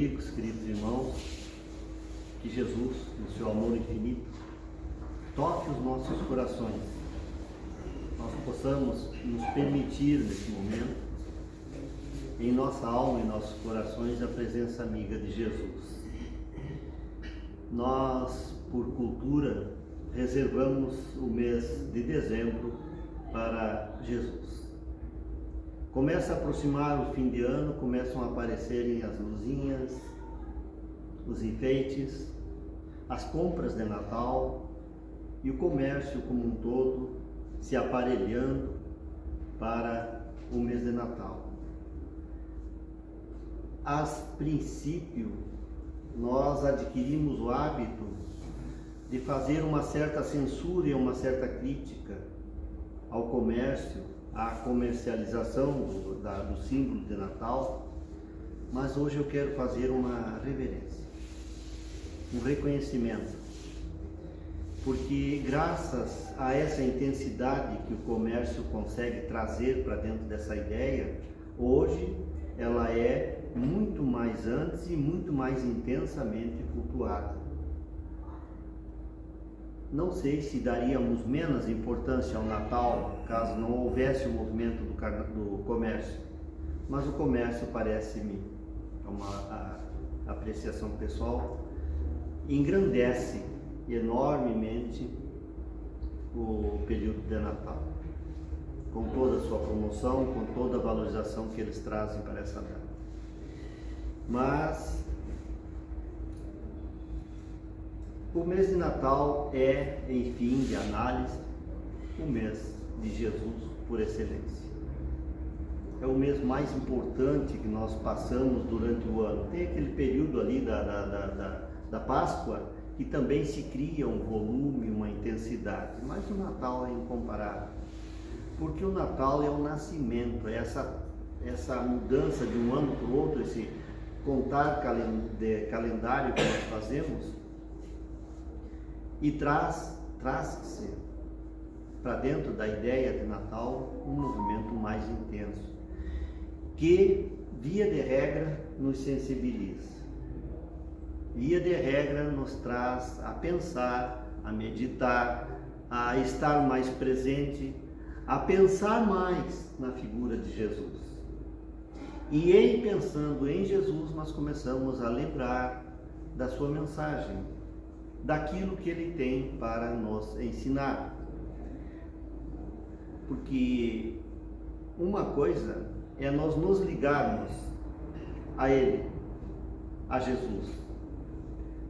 amigos, queridos irmãos, que Jesus, no seu amor infinito, toque os nossos corações. Nós possamos nos permitir nesse momento, em nossa alma e nossos corações, a presença amiga de Jesus. Nós, por cultura, reservamos o mês de dezembro para Jesus. Começa a aproximar o fim de ano, começam a aparecerem as luzinhas, os enfeites, as compras de Natal e o comércio como um todo se aparelhando para o mês de Natal. A princípio, nós adquirimos o hábito de fazer uma certa censura e uma certa crítica ao comércio, à comercialização do símbolo de Natal, mas hoje eu quero fazer uma reverência, um reconhecimento, porque graças a essa intensidade que o comércio consegue trazer para dentro dessa ideia, hoje ela é muito mais antes e muito mais intensamente cultuada. Não sei se daríamos menos importância ao Natal caso não houvesse o movimento do comércio, mas o comércio parece-me, é uma apreciação pessoal, engrandece enormemente o período de Natal, com toda a sua promoção, com toda a valorização que eles trazem para essa data. Mas o mês de Natal é, em fim de análise, o mês de Jesus por excelência. É o mês mais importante que nós passamos durante o ano. Tem aquele período ali da Páscoa que também se cria um volume, uma intensidade, mas o Natal é incomparável, porque o Natal é o nascimento, é essa mudança de um ano para o outro, esse contar calendário que nós fazemos, e traz-se para dentro da ideia de Natal um movimento mais intenso, que, via de regra, nos sensibiliza. Via de regra, nos traz a pensar, a meditar, a estar mais presente, a pensar mais na figura de Jesus. E em pensando em Jesus, nós começamos a lembrar da sua mensagem, daquilo que ele tem para nos ensinar. Porque uma coisa é nós nos ligarmos a ele, a Jesus.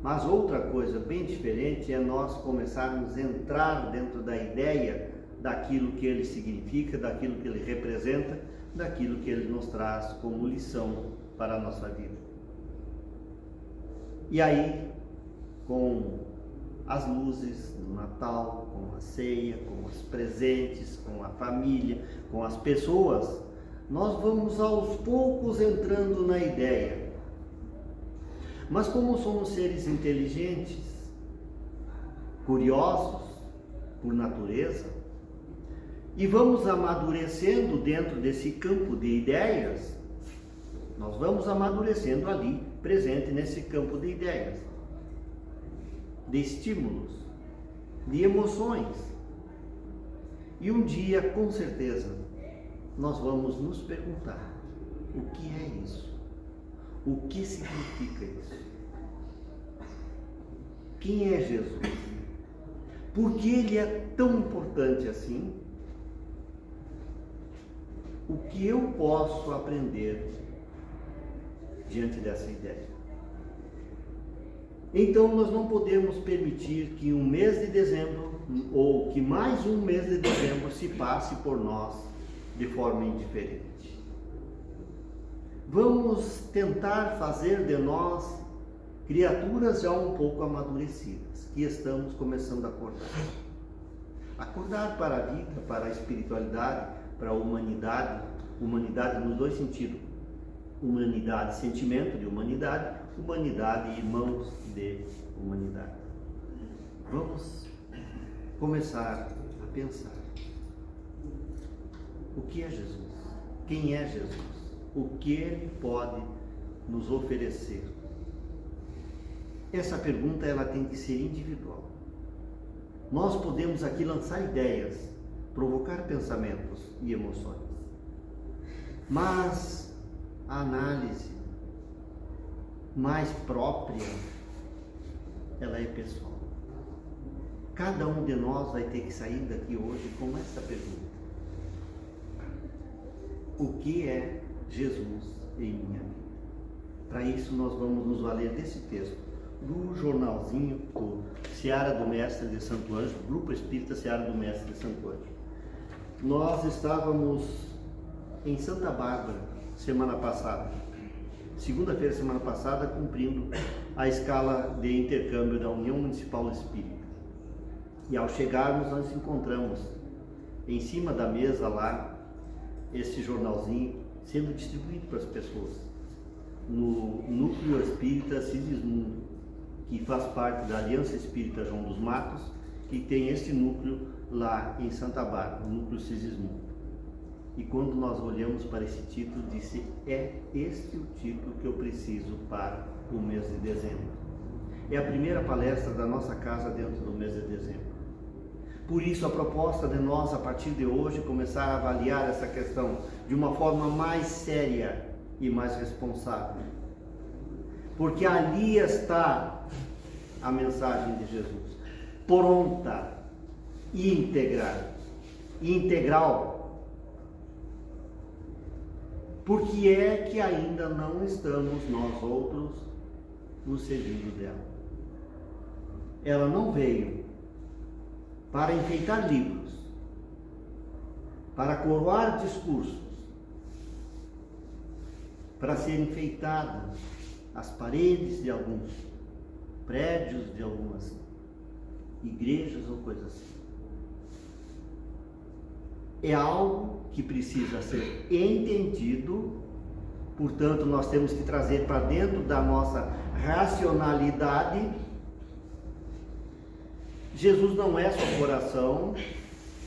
Mas outra coisa bem diferente é nós começarmos a entrar dentro da ideia daquilo que ele significa, daquilo que ele representa, daquilo que ele nos traz como lição para a nossa vida. E aí, com as luzes do Natal, com a ceia, com os presentes, com a família, com as pessoas, nós vamos aos poucos entrando na ideia. Mas como somos seres inteligentes, curiosos por natureza, e vamos amadurecendo dentro desse campo de ideias, nós vamos amadurecendo ali, presente nesse campo de ideias, de estímulos, de emoções. E um dia, com certeza, nós vamos nos perguntar: o que é isso? O que significa isso? Quem é Jesus? Por que ele é tão importante assim? O que eu posso aprender diante dessa ideia? Então nós não podemos permitir que um mês de dezembro, ou que mais um mês de dezembro se passe por nós de forma indiferente. Vamos tentar fazer de nós criaturas já um pouco amadurecidas, que estamos começando a acordar. Acordar para a vida, para a espiritualidade, para a humanidade, humanidade nos dois sentidos. Humanidade, sentimento de humanidade, humanidade, irmãos de humanidade. Vamos começar a pensar: o que é Jesus? Quem é Jesus? O que ele pode nos oferecer? essa pergunta ela tem que ser individual. Nós podemos aqui lançar ideias, provocar pensamentos e emoções, mas a análise mais própria, ela é pessoal. Cada um de nós vai ter que sair daqui hoje com essa pergunta: o que é Jesus em minha vida? Para isso nós vamos nos valer desse texto, do jornalzinho do Seara do Mestre de Santo Ângelo, Grupo Espírita Seara do Mestre de Santo Ângelo. Nós estávamos em Santa Bárbara semana passada, segunda-feira semana passada, cumprindo a escala de intercâmbio da União Municipal Espírita. E ao chegarmos nós encontramos em cima da mesa lá esse jornalzinho sendo distribuído para as pessoas no Núcleo Espírita Sigismundo, que faz parte da Aliança Espírita João dos Matos, que tem esse núcleo lá em Santa Bárbara, o Núcleo Sigismundo. E quando nós olhamos para esse título, disse: é este o título que eu preciso para o mês de dezembro. É a primeira palestra da nossa casa dentro do mês de dezembro. Por isso a proposta de nós, a partir de hoje, começar a avaliar essa questão de uma forma mais séria e mais responsável. Porque ali está a mensagem de Jesus, pronta, íntegra, integral. Por que é que ainda não estamos nós outros nos servindo dela? Ela não veio para enfeitar livros, para coroar discursos, para ser enfeitada as paredes de alguns prédios, de algumas igrejas ou coisas assim. É algo que precisa ser entendido, portanto nós temos que trazer para dentro da nossa racionalidade. Jesus não é só coração,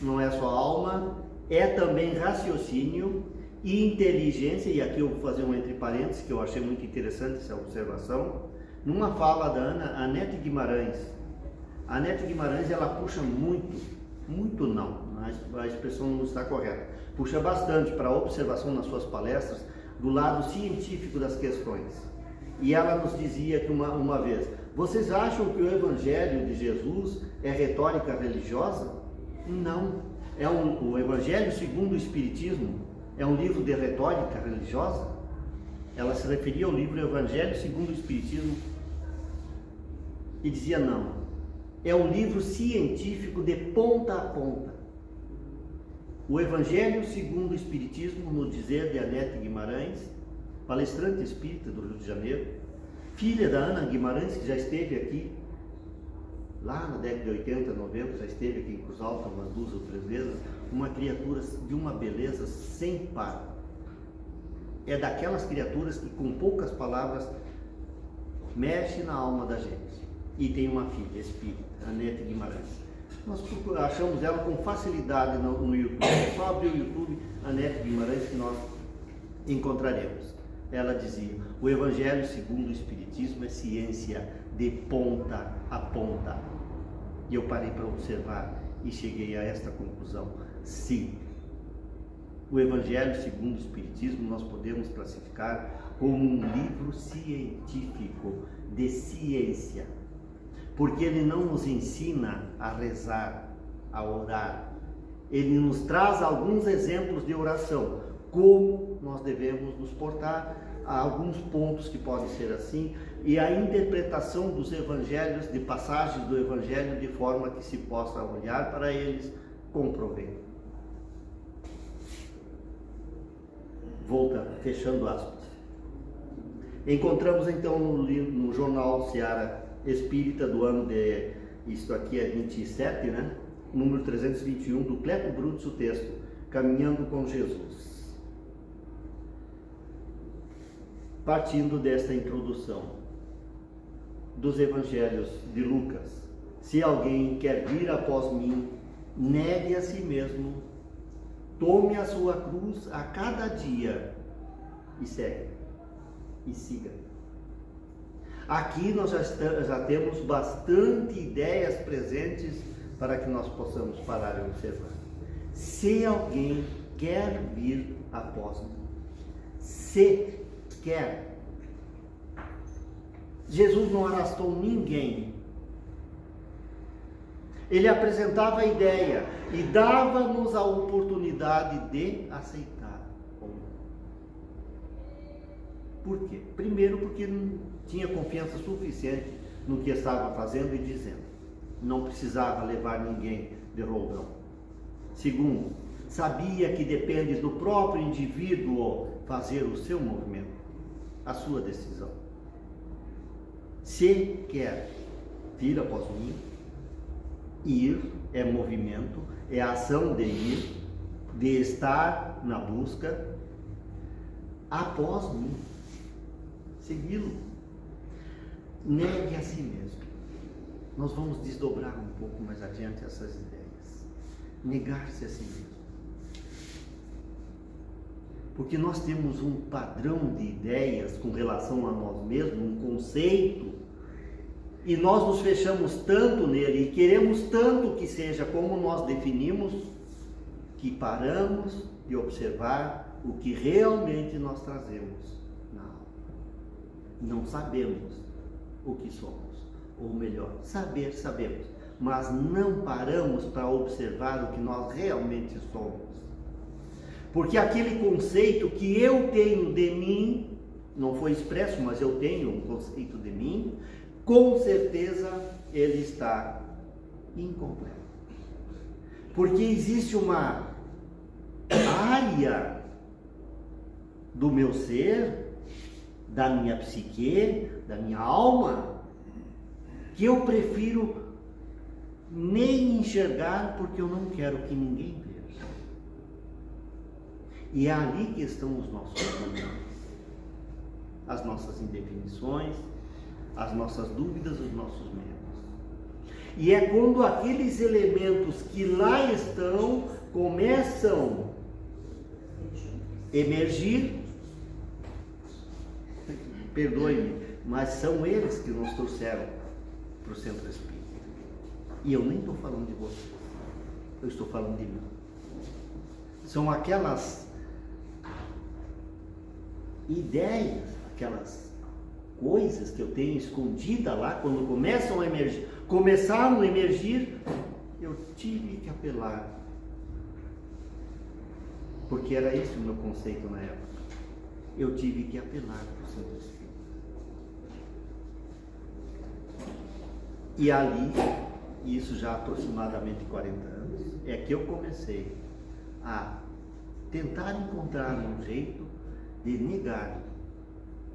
não é só alma, é também raciocínio e inteligência. E aqui eu vou fazer um entre parênteses, que eu achei muito interessante essa observação, numa fala da Anete Guimarães. A Anete Guimarães, ela puxa muito não, a expressão não está correta, puxa bastante para a observação nas suas palestras do lado científico das questões. E ela nos dizia que uma vez: vocês acham que o Evangelho de Jesus é retórica religiosa? Não. O Evangelho segundo o Espiritismo é um livro de retórica religiosa? Ela se referia ao livro Evangelho segundo o Espiritismo e dizia: não. É um livro científico de ponta a ponta. O Evangelho segundo o Espiritismo, no dizer de Anete Guimarães, palestrante espírita do Rio de Janeiro, filha da Ana Guimarães, que já esteve aqui, lá na década de 80, 90, já esteve aqui em Cruz Alta, umas 2 ou 3 vezes, uma criatura de uma beleza sem par. É daquelas criaturas que com poucas palavras mexe na alma da gente. E tem uma filha espírita, Anete Guimarães. Nós achamos ela com facilidade no YouTube. É só abrir o YouTube, Anete Guimarães, que nós encontraremos. Ela dizia: o Evangelho segundo o Espiritismo é ciência de ponta a ponta. E eu parei para observar e cheguei a esta conclusão: sim, o Evangelho segundo o Espiritismo nós podemos classificar como um livro científico de ciência, porque ele não nos ensina a rezar, a orar. Ele nos traz alguns exemplos de oração, como nós devemos nos portar, há alguns pontos que podem ser assim, e a interpretação dos evangelhos, de passagens do evangelho, de forma que se possa olhar para eles com proveito. Volta, fechando aspas. Encontramos então no jornal Seara Espírita do ano de, isto aqui é 27, né? Número 321, do Cleto Brutus, o texto Caminhando com Jesus. Partindo desta introdução dos evangelhos de Lucas: se alguém quer vir após mim, negue a si mesmo, tome a sua cruz a cada dia e segue, e siga. Aqui nós já temos bastante ideias presentes para que nós possamos parar e observar. Se alguém quer vir após mim, se quer. Jesus não arrastou ninguém. Ele apresentava a ideia e dava-nos a oportunidade de aceitar ou não. Por quê? Primeiro, porque não tinha confiança suficiente no que estava fazendo e dizendo. Não precisava levar ninguém de roldão. Segundo, sabia que depende do próprio indivíduo fazer o seu movimento, a sua decisão. Se quer vir após mim, ir é movimento, é a ação de ir, de estar na busca, após mim, segui-lo. Negue a si mesmo. Nós vamos desdobrar um pouco mais adiante essas ideias. Negar-se a si mesmo. Porque nós temos um padrão de ideias com relação a nós mesmos, um conceito, e nós nos fechamos tanto nele e queremos tanto que seja como nós definimos, que paramos de observar o que realmente nós trazemos na alma. Não sabemos o que somos, ou melhor, sabemos, mas não paramos para observar o que nós realmente somos. Porque aquele conceito que eu tenho de mim, não foi expresso, mas eu tenho um conceito de mim, com certeza ele está incompleto. Porque existe uma área do meu ser, da minha psique, da minha alma, que eu prefiro nem enxergar porque eu não quero que ninguém veja. E é ali que estão os nossos problemas, as nossas indefinições, as nossas dúvidas, os nossos medos. E é quando aqueles elementos que lá estão começam a emergir, perdoe-me, mas são eles que nos trouxeram para o centro espírita. E eu nem estou falando de você, eu estou falando de mim. São aquelas ideias, aquelas coisas que eu tenho escondida lá, quando começaram a emergir, eu tive que apelar, porque era esse o meu conceito na época. Eu tive que apelar para o Santo Espírito. E ali, isso já há aproximadamente 40 anos, é que eu comecei a tentar encontrar um jeito de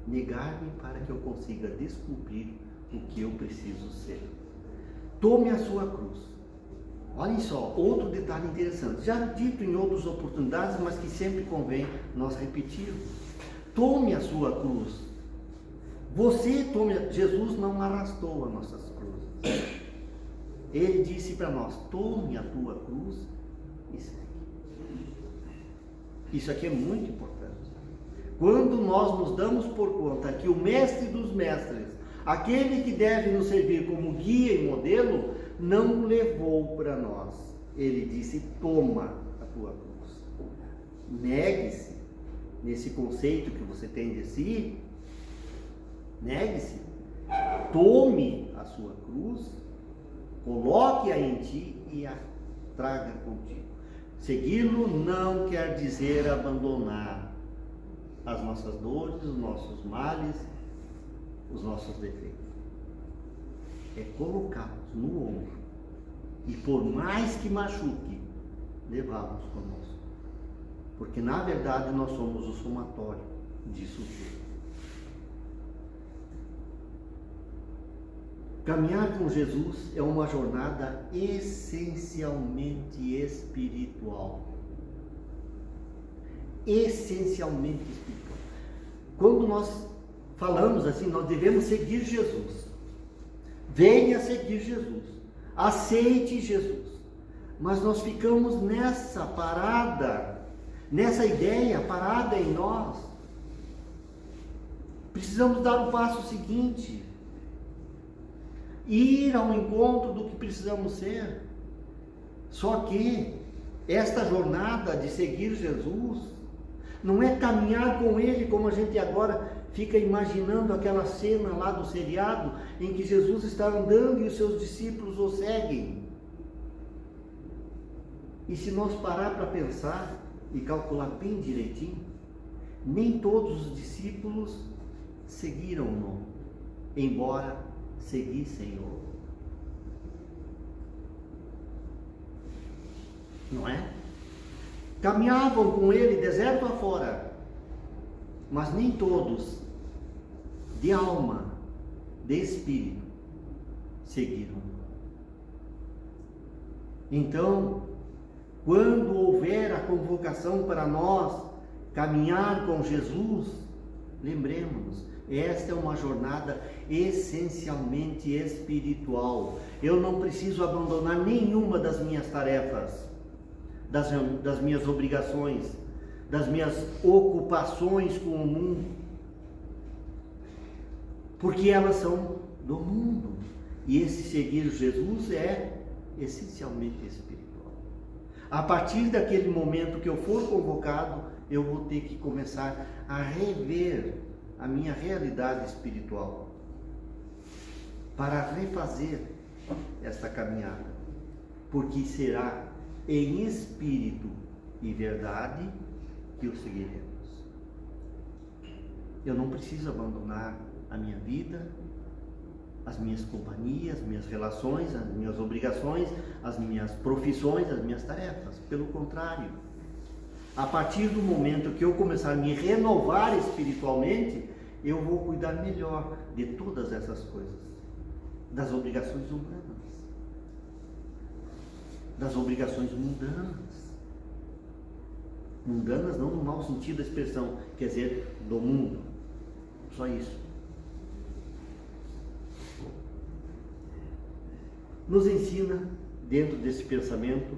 negar-me para que eu consiga descobrir o que eu preciso ser. Tome a sua cruz. Olhem só, outro detalhe interessante, já dito em outras oportunidades, mas que sempre convém nós repetirmos. Tome a sua cruz. Jesus não arrastou as nossas cruzes. Ele disse para nós, tome a tua cruz e segue. Isso aqui é muito importante. Quando nós nos damos por conta que o mestre dos mestres, aquele que deve nos servir como guia e modelo, não levou para nós. Ele disse, toma a tua cruz. Negue-se nesse conceito que você tem de si. Negue-se. Tome a sua cruz, coloque-a em ti e a traga contigo. Segui-lo não quer dizer abandonar as nossas dores, os nossos males, os nossos defeitos. É colocá-los no ombro e, por mais que machuque, levá-los conosco. Porque na verdade nós somos o somatório disso tudo. Caminhar com Jesus é uma jornada essencialmente espiritual. Essencialmente espiritual. Quando nós falamos assim, nós devemos seguir Jesus. Venha seguir Jesus. Aceite Jesus. Mas nós ficamos nessa parada, nessa ideia parada em nós. Precisamos dar o passo seguinte. ir ao encontro do que precisamos ser. Só que esta jornada de seguir Jesus não é caminhar com Ele como a gente agora fica imaginando aquela cena lá do seriado em que Jesus está andando e os seus discípulos o seguem. E se nós parar para pensar e calcular bem direitinho, nem todos os discípulos seguiram-no, embora seguissem-o. Não é? Caminhavam com ele deserto afora, mas nem todos, de alma, de espírito, seguiram. Então, quando houver a convocação para nós caminhar com Jesus, lembremos-nos, esta é uma jornada essencialmente espiritual. Eu não preciso abandonar nenhuma das minhas tarefas, das minhas obrigações, das minhas ocupações com o mundo, porque elas são do mundo. E esse seguir Jesus é essencialmente espiritual. A partir daquele momento que eu for convocado, eu vou ter que começar a rever a minha realidade espiritual para refazer esta caminhada, porque será em espírito e verdade que o seguiremos. Eu não preciso abandonar a minha vida, as minhas companhias, as minhas relações, as minhas obrigações, as minhas profissões, as minhas tarefas. Pelo contrário, a partir do momento que eu começar a me renovar espiritualmente, eu vou cuidar melhor de todas essas coisas, das obrigações humanas, das obrigações mundanas. Mundanas não no mau sentido da expressão, quer dizer, do mundo. Só isso. Nos ensina, dentro desse pensamento,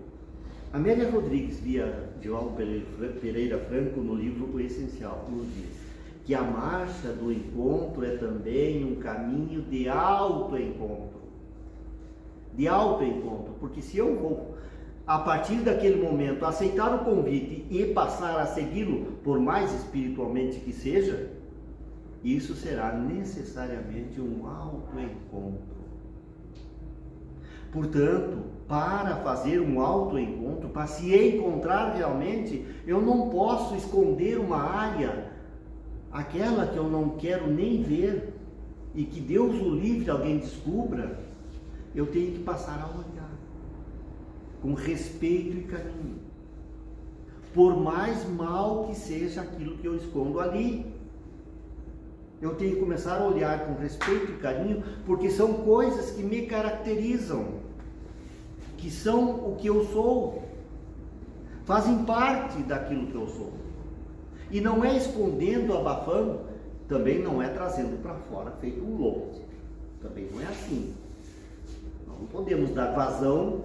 Amélia Rodrigues, via João Pereira Franco, no livro O Essencial, nos diz que a marcha do encontro é também um caminho de autoencontro. De autoencontro, porque se eu vou, a partir daquele momento, aceitar o convite e passar a segui-lo, por mais espiritualmente que seja, isso será necessariamente um autoencontro. Portanto, para fazer um autoencontro, para se encontrar realmente, eu não posso esconder uma área, aquela que eu não quero nem ver, e que Deus o livre, alguém descubra. Eu tenho que passar a olhar, com respeito e carinho, por mais mal que seja aquilo que eu escondo ali. Eu tenho que começar a olhar com respeito e carinho, porque são coisas que me caracterizam, que são o que eu sou, fazem parte daquilo que eu sou. E não é escondendo, abafando, também não é trazendo para fora feito um louco. Também não é assim. Nós não podemos dar vazão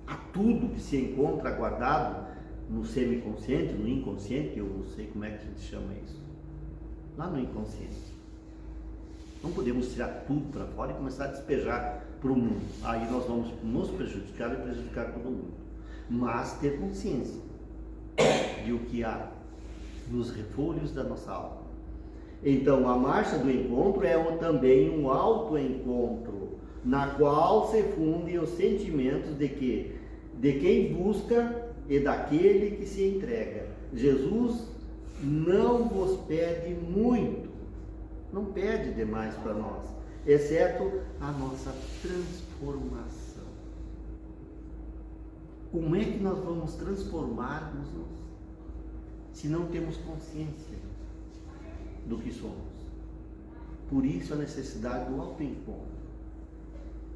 a tudo que se encontra guardado no semiconsciente, no inconsciente, eu não sei como é que a gente chama isso, lá no inconsciente. Não podemos tirar tudo para fora e começar a despejar para o mundo. Aí nós vamos nos prejudicar e prejudicar todo mundo. Mas ter consciência de o que há nos refolhos da nossa alma. Então, a marcha do encontro é também um autoencontro, na qual se fundem os sentimentos de quem busca e daquele que se entrega. Jesus não vos pede muito, não pede demais para nós, exceto a nossa transformação. Como é que nós vamos transformar-nos se não temos consciência do que somos? Por isso a necessidade do autoencontro,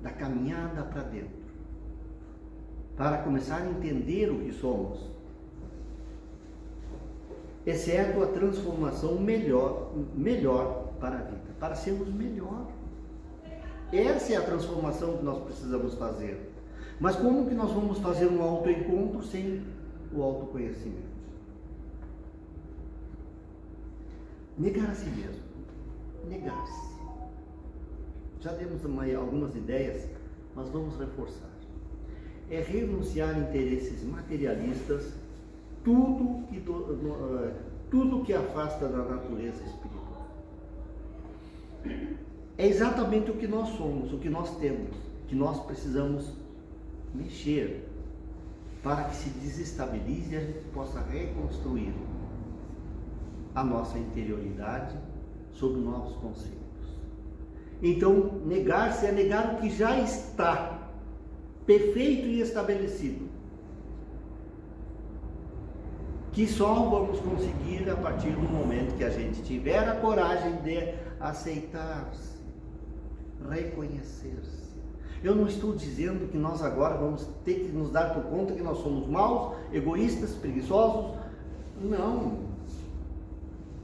da caminhada para dentro, para começar a entender o que somos, exceto a transformação melhor para a vida, para sermos melhor. Essa é a transformação que nós precisamos fazer. Mas como que nós vamos fazer um autoencontro sem o autoconhecimento? Negar a si mesmo. Negar-se. Já demos algumas ideias, mas vamos reforçar. É renunciar a interesses materialistas, tudo que afasta da natureza espiritual. É exatamente o que nós somos, o que nós temos, que nós precisamos mexer para que se desestabilize e a gente possa reconstruir a nossa interioridade sob novos conceitos. Então, negar-se é negar o que já está perfeito e estabelecido, que só vamos conseguir a partir do momento que a gente tiver a coragem de aceitar-se, reconhecer-se. Eu não estou dizendo que nós agora vamos ter que nos dar por conta que nós somos maus, egoístas, preguiçosos.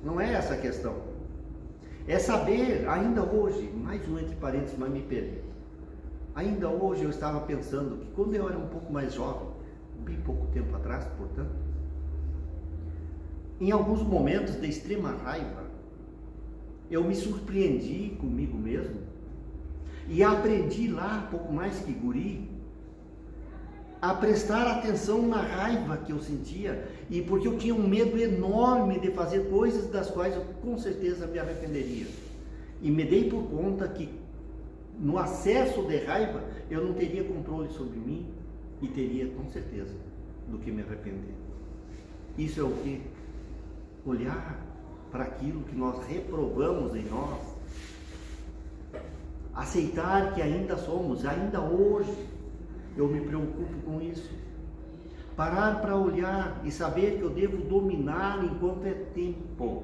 Não é essa a questão. É saber, ainda hoje, mais um entre parênteses, mas me perdi. Ainda hoje eu estava pensando que quando eu era um pouco mais jovem, bem pouco tempo atrás, portanto, em alguns momentos de extrema raiva, eu me surpreendi comigo mesmo e aprendi lá, pouco mais que guri, a prestar atenção na raiva que eu sentia, e porque eu tinha um medo enorme de fazer coisas das quais eu com certeza me arrependeria. E me dei por conta que no acesso de raiva eu não teria controle sobre mim e teria com certeza do que me arrepender. Isso é o que? Olhar para aquilo que nós reprovamos em nós, aceitar que ainda somos, ainda hoje eu me preocupo com isso, parar para olhar e saber que eu devo dominar enquanto é tempo,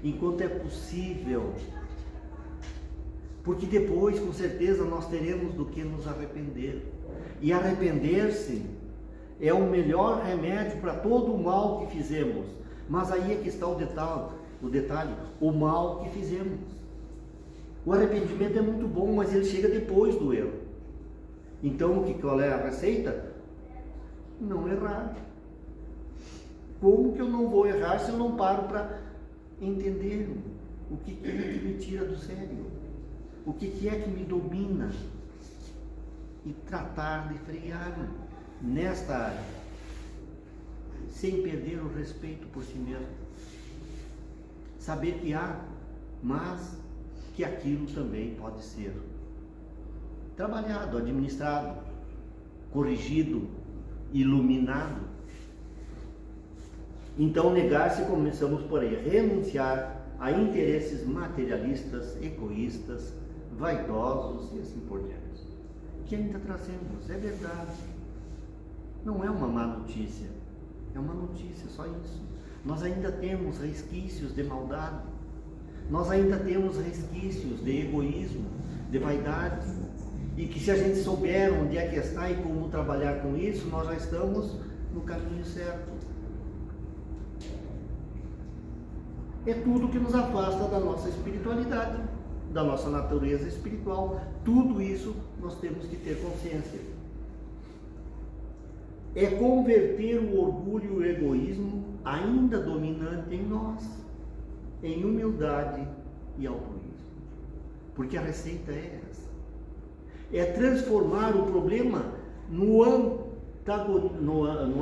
enquanto é possível, porque depois com certeza nós teremos do que nos arrepender, e arrepender-se é o melhor remédio para todo o mal que fizemos. Mas aí é que está o detalhe, o mal que fizemos. O arrependimento é muito bom, mas ele chega depois do erro. Então, qual é a receita? Não errar. Como que eu não vou errar se eu não paro para entender o que é que me tira do sério? O que é que me domina? E tratar de frear nesta área, sem perder o respeito por si mesmo. Saber que há, mas que aquilo também pode ser trabalhado, administrado, corrigido, iluminado. Então, negar-se, começamos por aí, renunciar a interesses materialistas, egoístas, vaidosos e assim por diante. Que ainda trazemos, é verdade. Não é uma má notícia, é uma notícia, só isso. Nós ainda temos resquícios de maldade, nós ainda temos resquícios de egoísmo, de vaidade, e que se a gente souber onde é que está e como trabalhar com isso, nós já estamos no caminho certo. É tudo que nos afasta da nossa espiritualidade, da nossa natureza espiritual. Tudo isso nós temos que ter consciência. É converter o orgulho e o egoísmo ainda dominante em nós, em humildade e altruísmo. Porque a receita é essa. É transformar o problema no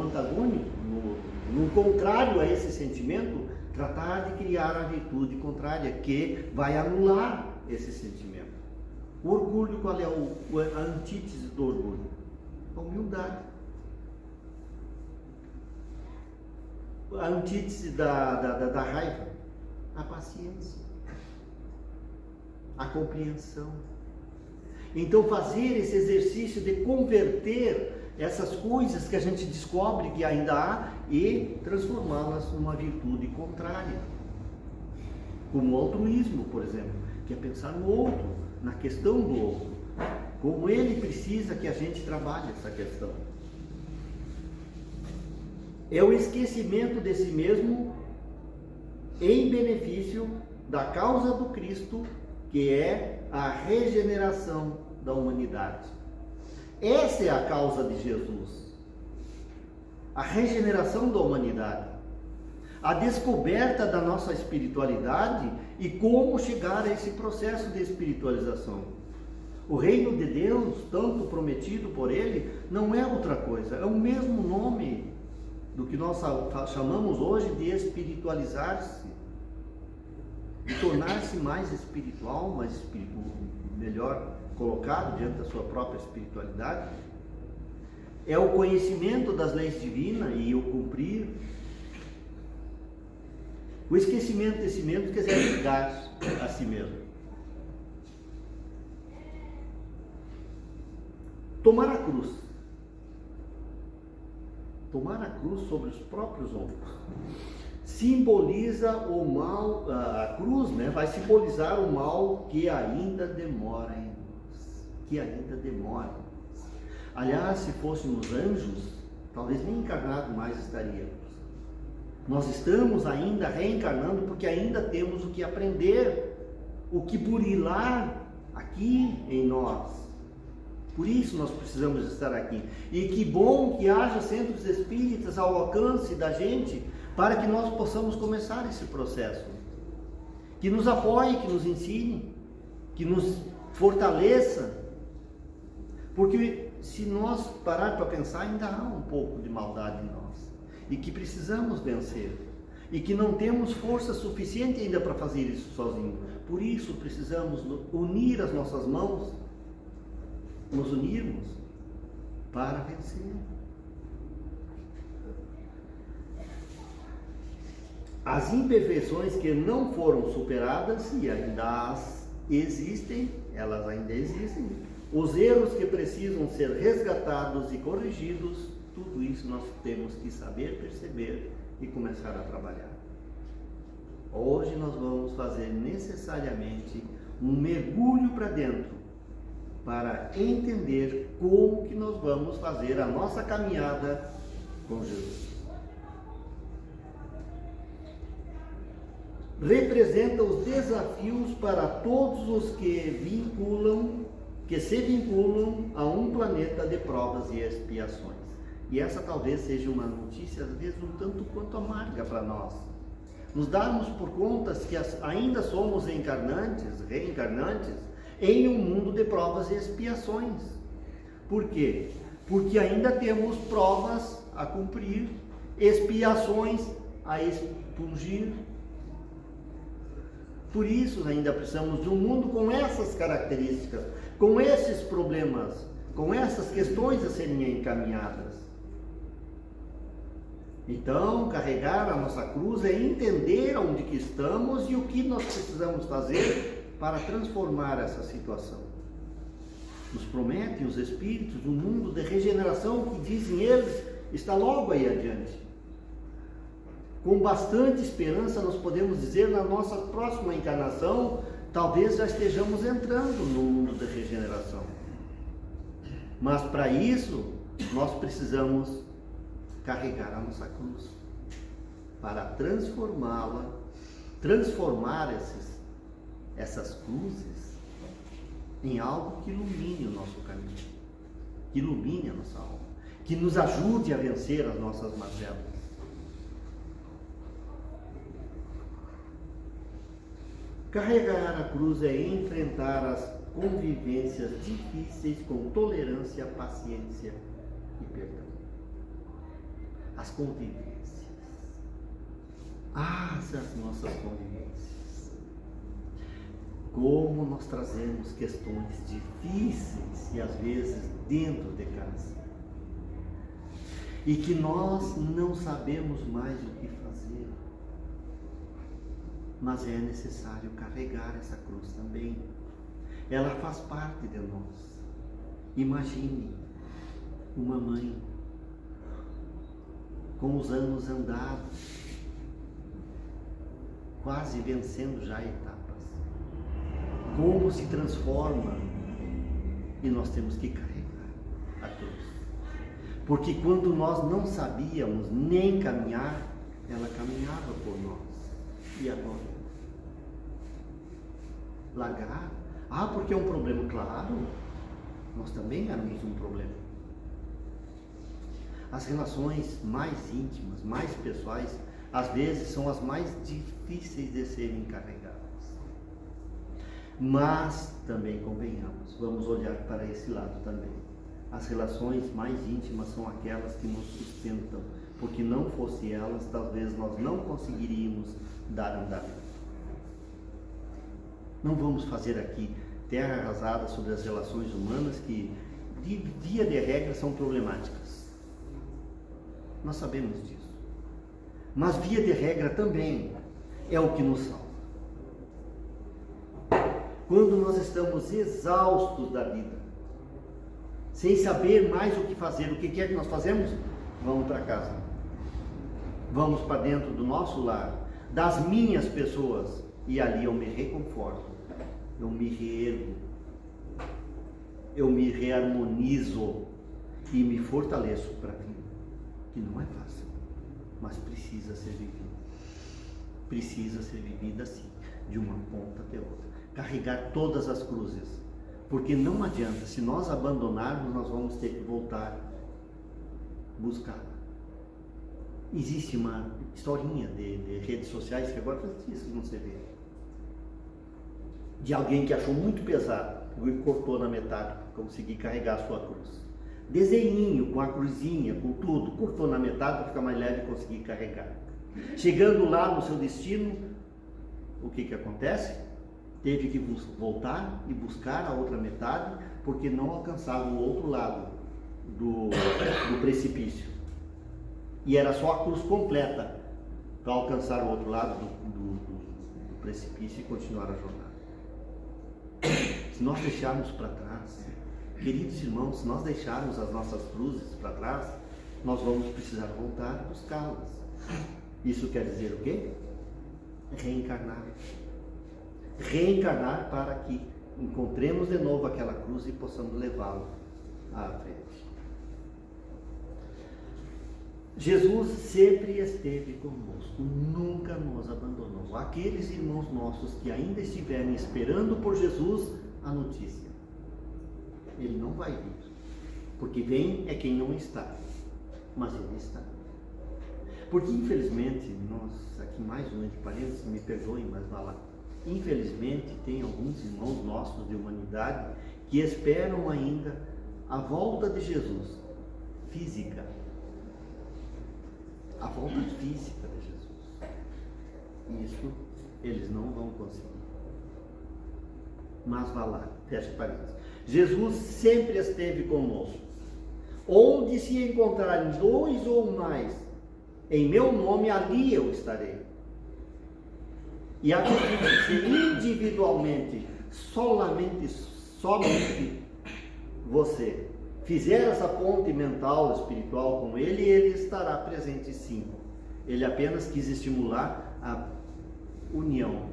antagônico, no contrário a esse sentimento, tratar de criar a virtude contrária, que vai anular esse sentimento. O orgulho, qual é a antítese do orgulho? A humildade. A antítese da raiva? A paciência. A compreensão. Então, fazer esse exercício de converter essas coisas que a gente descobre que ainda há e transformá-las numa virtude contrária. Como o altruísmo, por exemplo, que é pensar no outro, na questão do outro, como ele precisa que a gente trabalhe essa questão. É o esquecimento de si mesmo em benefício da causa do Cristo, que é a regeneração da humanidade. Essa é a causa de Jesus, a regeneração da humanidade, a descoberta da nossa espiritualidade e como chegar a esse processo de espiritualização. O reino de Deus, tanto prometido por Ele, não é outra coisa, é o mesmo nome do que nós chamamos hoje de espiritualizar-se, de tornar-se mais espiritual, melhor colocado diante da sua própria espiritualidade. É o conhecimento das leis divinas e o cumprir. O esquecimento de si mesmo quer dizer negar a si mesmo. Tomar a cruz. Tomar a cruz sobre os próprios ombros. Simboliza o mal, a cruz, né, vai simbolizar o mal que ainda demora em nós. Que ainda demora. Aliás, se fôssemos anjos, talvez nem encarnados mais estaríamos. Nós estamos ainda reencarnando porque ainda temos o que aprender, o que burilar aqui em nós. Por isso nós precisamos estar aqui. E que bom que haja centros espíritas ao alcance da gente, para que nós possamos começar esse processo. Que nos apoie, que nos ensine, que nos fortaleça. Porque se nós parar para pensar, ainda há um pouco de maldade em nós. E que precisamos vencer. E que não temos força suficiente ainda para fazer isso sozinho. Por isso precisamos unir as nossas mãos, nos unirmos para vencer. As imperfeições que não foram superadas e ainda existem, elas ainda existem. Os erros que precisam ser resgatados e corrigidos, tudo isso nós temos que saber perceber e começar a trabalhar. Hoje nós vamos fazer necessariamente um mergulho para dentro, para entender como que nós vamos fazer a nossa caminhada com Jesus. Representa os desafios para todos os que se vinculam a um planeta de provas e expiações. E essa talvez seja uma notícia, às vezes, um tanto quanto amarga para nós. Nos darmos por conta que ainda somos reencarnantes, em um mundo de provas e expiações. Por quê? Porque ainda temos provas a cumprir, expiações a expungir. Por isso ainda precisamos de um mundo com essas características, com esses problemas, com essas questões a serem encaminhadas. Então, carregar a nossa cruz é entender onde que estamos e o que nós precisamos fazer para transformar essa situação. Nos prometem os Espíritos um mundo de regeneração que, dizem eles, está logo aí adiante. Com bastante esperança, nós podemos dizer, na nossa próxima encarnação, talvez já estejamos entrando no mundo da regeneração. Mas para isso, nós precisamos carregar a nossa cruz, para transformar essas cruzes em algo que ilumine o nosso caminho, que ilumine a nossa alma, que nos ajude a vencer as nossas mazelas. Carregar a cruz é enfrentar as convivências difíceis com tolerância, paciência e perdão. As convivências. As nossas convivências. Como nós trazemos questões difíceis e às vezes dentro de casa. E que nós não sabemos mais o que fazer. Mas é necessário carregar essa cruz também. Ela faz parte de nós. Imagine uma mãe com os anos andados, quase vencendo já etapas. Como se transforma, e nós temos que carregar a cruz. Porque quando nós não sabíamos nem caminhar, ela caminhava por nós. E agora? Largar? Porque é um problema. Claro, nós também éramos um problema. As relações mais íntimas, mais pessoais, às vezes são as mais difíceis de serem carregadas. Mas também convenhamos, vamos olhar para esse lado também. As relações mais íntimas são aquelas que nos sustentam, porque não fosse elas, talvez nós não conseguiríamos dar andamento. Não vamos fazer aqui terra arrasada sobre as relações humanas que, via de regra, são problemáticas. Nós sabemos disso. Mas via de regra também é o que nos salva. Quando nós estamos exaustos da vida, sem saber mais o que fazer, o que é que nós fazemos? Vamos para casa. Vamos para dentro do nosso lar, das minhas pessoas, e ali eu me reconforto, eu me reergo, eu me reharmonizo e me fortaleço para a vida, que não é fácil, mas precisa ser vivida. Precisa ser vivida assim, de uma ponta até outra. Carregar todas as cruzes, porque não adianta, se nós abandonarmos, nós vamos ter que voltar buscar. Existe uma historinha de redes sociais que agora faz isso que não se vê, de alguém que achou muito pesado e cortou na metade para conseguir carregar a sua cruz. Desenhinho, com a cruzinha, com tudo, cortou na metade para ficar mais leve e conseguir carregar. Chegando lá no seu destino, o que acontece? Teve que voltar e buscar a outra metade, porque não alcançava o outro lado do precipício. E era só a cruz completa para alcançar o outro lado do precipício e continuar a jornada. Se nós deixarmos para trás, queridos irmãos, se nós deixarmos as nossas cruzes para trás, nós vamos precisar voltar a buscá-las. Isso quer dizer o quê? Reencarnar. Reencarnar para que encontremos de novo aquela cruz e possamos levá-la à frente. Jesus sempre esteve conosco, nunca nos abandonou. Aqueles irmãos nossos que ainda estiverem esperando por Jesus, a notícia: ele não vai vir, porque vem é quem não está, mas ele está. Porque infelizmente, nós, aqui mais um entre parênteses, me perdoem, mas vá lá. Infelizmente, tem alguns irmãos nossos de humanidade que esperam ainda a volta de Jesus física. A volta física de Jesus. Isso eles não vão conseguir. Mas vá lá, fecha parênteses. Jesus sempre esteve conosco. Onde se encontrarem dois ou mais em meu nome, ali eu estarei. E acredito que se individualmente, somente você fizer essa ponte mental, espiritual com ele, ele estará presente sim. Ele apenas quis estimular a união,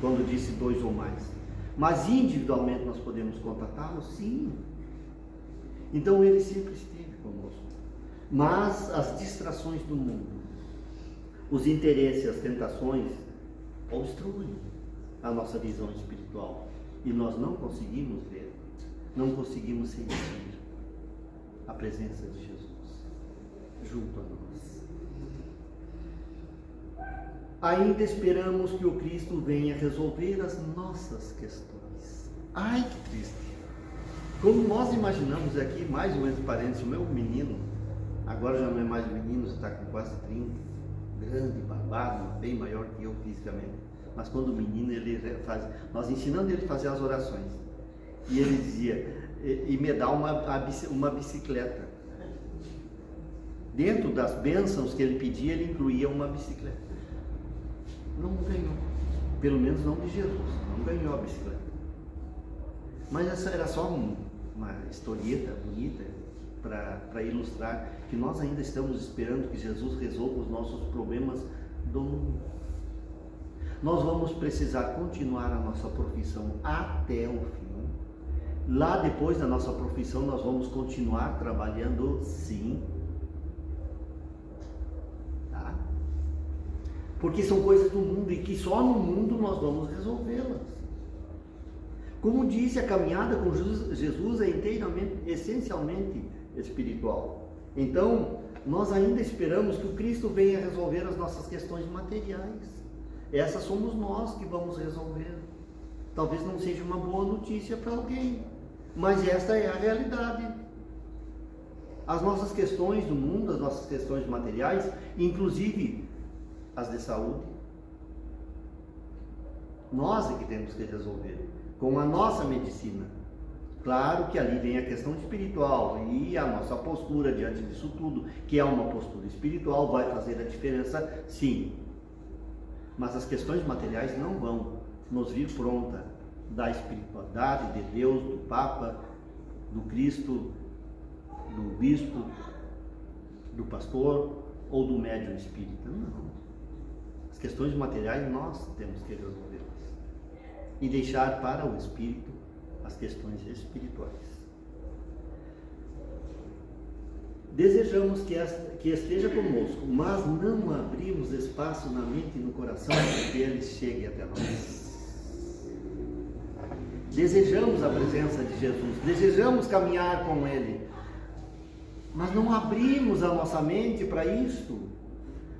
quando disse dois ou mais. Mas individualmente nós podemos contatá-lo? Sim. Então ele sempre esteve conosco. Mas as distrações do mundo, os interesses, as tentações, obstruem a nossa visão espiritual. E nós não conseguimos ver, não conseguimos sentir a presença de Jesus junto a nós. Ainda esperamos que o Cristo venha resolver as nossas questões. Ai, que triste! Como nós imaginamos aqui, mais um entre parênteses, o meu menino, agora já não é mais menino, está com quase 30, grande, barbado, bem maior que eu fisicamente. Mas quando menino, ele faz, nós ensinando ele a fazer as orações. E ele dizia, e me dá uma bicicleta. Dentro das bênçãos que ele pedia, ele incluía uma bicicleta. Não ganhou, pelo menos não de Jesus, não ganhou a bicicleta. Mas essa era só uma historieta bonita para ilustrar que nós ainda estamos esperando que Jesus resolva os nossos problemas do mundo. Nós vamos precisar continuar a nossa profissão até o fim. Lá depois da nossa profissão nós vamos continuar trabalhando sim. Tá? Porque são coisas do mundo e que só no mundo nós vamos resolvê-las. Como disse, a caminhada com Jesus é inteiramente, essencialmente espiritual. Então, nós ainda esperamos que o Cristo venha resolver as nossas questões materiais. Essas somos nós que vamos resolver. talvez não seja uma boa notícia para alguém, mas esta é a realidade. As nossas questões do mundo, as nossas questões materiais, inclusive as de saúde, nós é que temos que resolver com a nossa medicina. Claro que ali vem a questão espiritual e a nossa postura diante disso tudo, que é uma postura espiritual, vai fazer a diferença, sim. Mas as questões materiais não vão nos vir pronta da espiritualidade de Deus, do Papa, do Cristo, do bispo, do pastor ou do médium espírita. Não. As questões materiais nós temos que resolvê-las e deixar para o espírito as questões espirituais. Desejamos que esteja conosco, mas não abrimos espaço na mente e no coração para que ele chegue até nós. Desejamos a presença de Jesus, desejamos caminhar com ele, mas não abrimos a nossa mente para isto.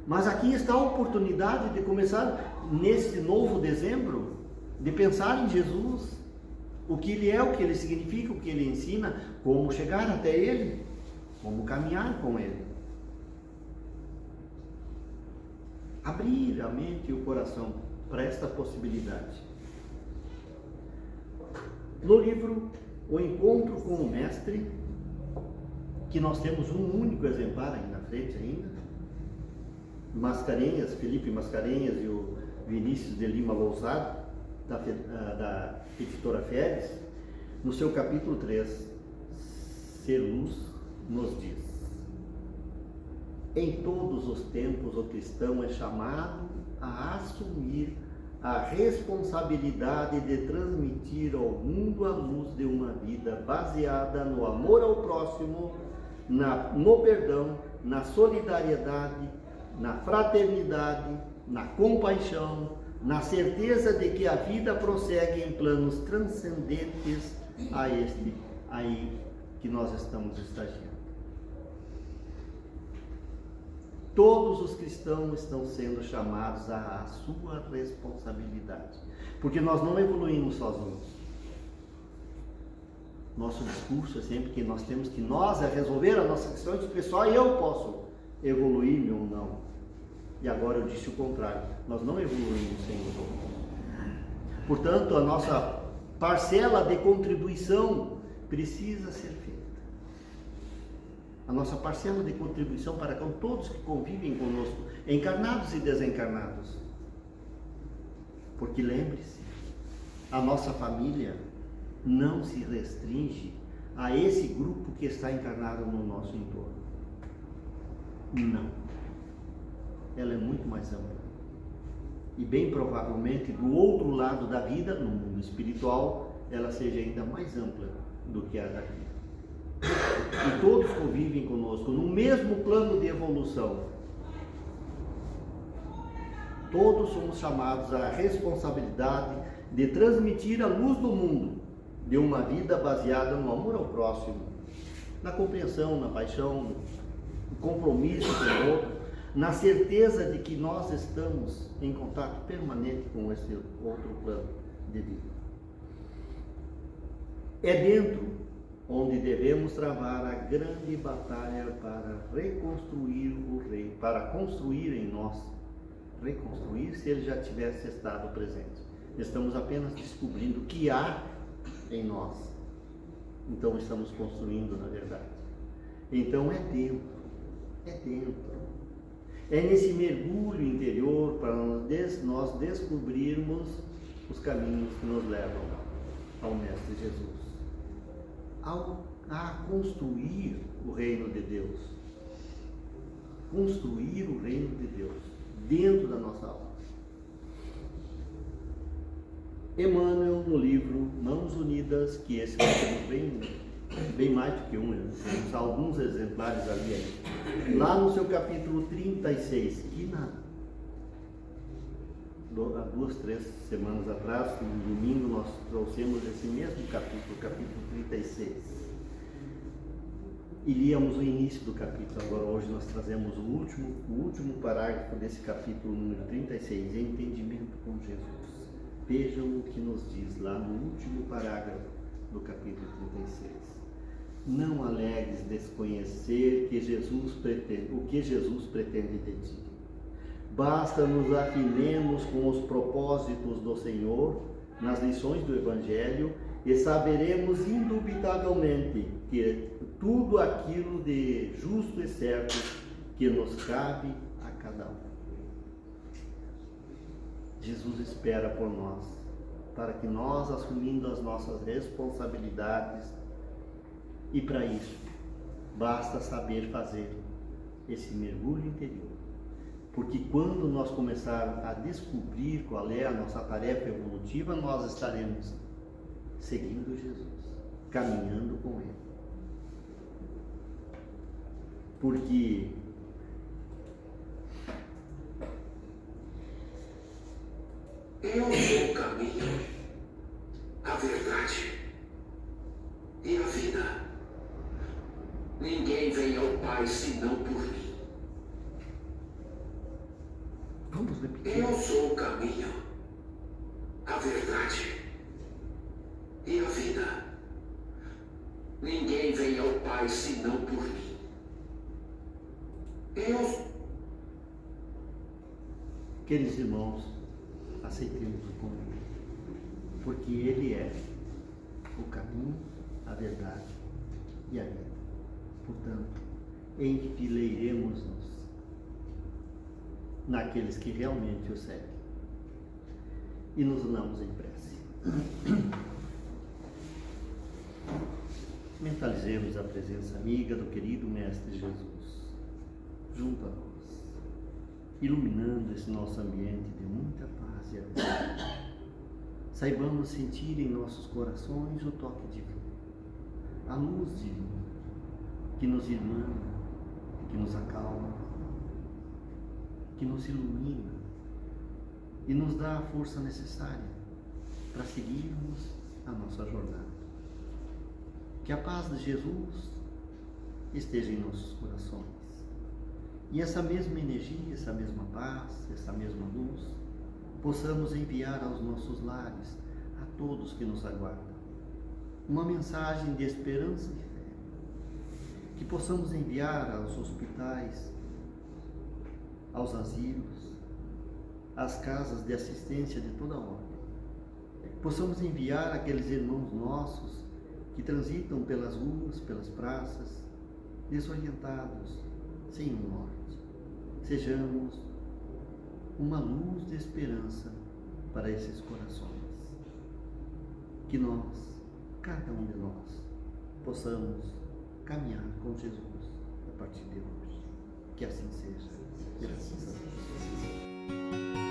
Mas aqui está a oportunidade de começar neste novo dezembro, de pensar em Jesus, o que ele é, o que ele significa, o que ele ensina, como chegar até ele, como caminhar com ele. Abrir a mente e o coração para esta possibilidade. No livro O Encontro com o Mestre, que nós temos um único exemplar aí na frente ainda, Mascarenhas, Felipe Mascarenhas e o Vinícius de Lima Lousado, da editora Feres, no seu capítulo 3, Ser Luz, nos diz: em todos os tempos o cristão é chamado a assumir a responsabilidade de transmitir ao mundo a luz de uma vida baseada no amor ao próximo, no perdão, na solidariedade, na fraternidade, na compaixão, na certeza de que a vida prossegue em planos transcendentes a este aí que nós estamos estagiando. Todos os cristãos estão sendo chamados à sua responsabilidade, porque nós não evoluímos sozinhos. Nosso discurso é sempre que nós temos que resolver as nossas questões pessoais, e eu posso evoluir ou não. E agora eu disse o contrário, nós não evoluímos sem os outros. Portanto, a nossa parcela de contribuição precisa ser feita. A nossa parcela de contribuição para com todos que convivem conosco, encarnados e desencarnados. Porque lembre-se, a nossa família não se restringe a esse grupo que está encarnado no nosso entorno. Não. Ela é muito mais ampla. E bem provavelmente do outro lado da vida, no mundo espiritual, ela seja ainda mais ampla do que a daqui. E todos convivem conosco no mesmo plano de evolução. Todos somos chamados à responsabilidade de transmitir a luz do mundo, de uma vida baseada no amor ao próximo, na compreensão, na paixão, no compromisso com o outro, na certeza de que nós estamos em contato permanente com esse outro plano de vida. É dentro onde devemos travar a grande batalha para reconstruir o rei, para construir em nós, reconstruir se ele já tivesse estado presente. Estamos apenas descobrindo o que há em nós. Então estamos construindo, na verdade. Então é dentro. É nesse mergulho interior para nós descobrirmos os caminhos que nos levam ao Mestre Jesus, a construir o reino de Deus, construir o reino de Deus dentro da nossa alma. Emmanuel, no livro Mãos Unidas, que esse é bem mais do que temos alguns exemplares ali ainda. Lá no seu capítulo 36, que há 2, 3 semanas atrás, no domingo, nós trouxemos esse mesmo capítulo, capítulo 36. E líamos o início do capítulo. Agora hoje nós trazemos o último parágrafo desse capítulo número 36, entendimento com Jesus. Vejam o que nos diz lá no último parágrafo do capítulo 36. Não alegues desconhecer o que Jesus pretende de ti. Basta nos afinemos com os propósitos do Senhor nas lições do Evangelho e saberemos indubitavelmente que tudo aquilo de justo e certo que nos cabe a cada um. Jesus espera por nós, para que nós, assumindo as nossas responsabilidades, e para isso, basta saber fazer esse mergulho interior. Porque quando nós começarmos a descobrir qual é a nossa tarefa evolutiva, nós estaremos seguindo Jesus, caminhando com Ele. Porque eu sou o caminho, a verdade e a vida. Ninguém vem ao Pai senão por mim. Vamos repetir. Eu sou o caminho, a verdade e a vida. Ninguém vem ao Pai senão por mim. Queridos irmãos, aceitemos o convite, porque Ele é o caminho, a verdade e a vida. Portanto, enfileiremos-nos naqueles que realmente o seguem e nos unamos em prece. Mentalizemos a presença amiga do querido Mestre Jesus junto a nós, iluminando esse nosso ambiente de muita paz e alegria. Saibamos sentir em nossos corações o toque divino, a luz divina, que nos ilumina, que nos acalma, que nos ilumina e nos dá a força necessária para seguirmos a nossa jornada. Que a paz de Jesus esteja em nossos corações. E essa mesma energia, essa mesma paz, essa mesma luz, possamos enviar aos nossos lares, a todos que nos aguardam, uma mensagem de esperança e fé. Que possamos enviar aos hospitais, aos asilos, às casas de assistência de toda ordem. Possamos enviar aqueles irmãos nossos que transitam pelas ruas, pelas praças, desorientados, sem um norte. Sejamos uma luz de esperança para esses corações. Que nós, cada um de nós, possamos caminhar com Jesus a partir de hoje. Que assim seja. Graças a Deus.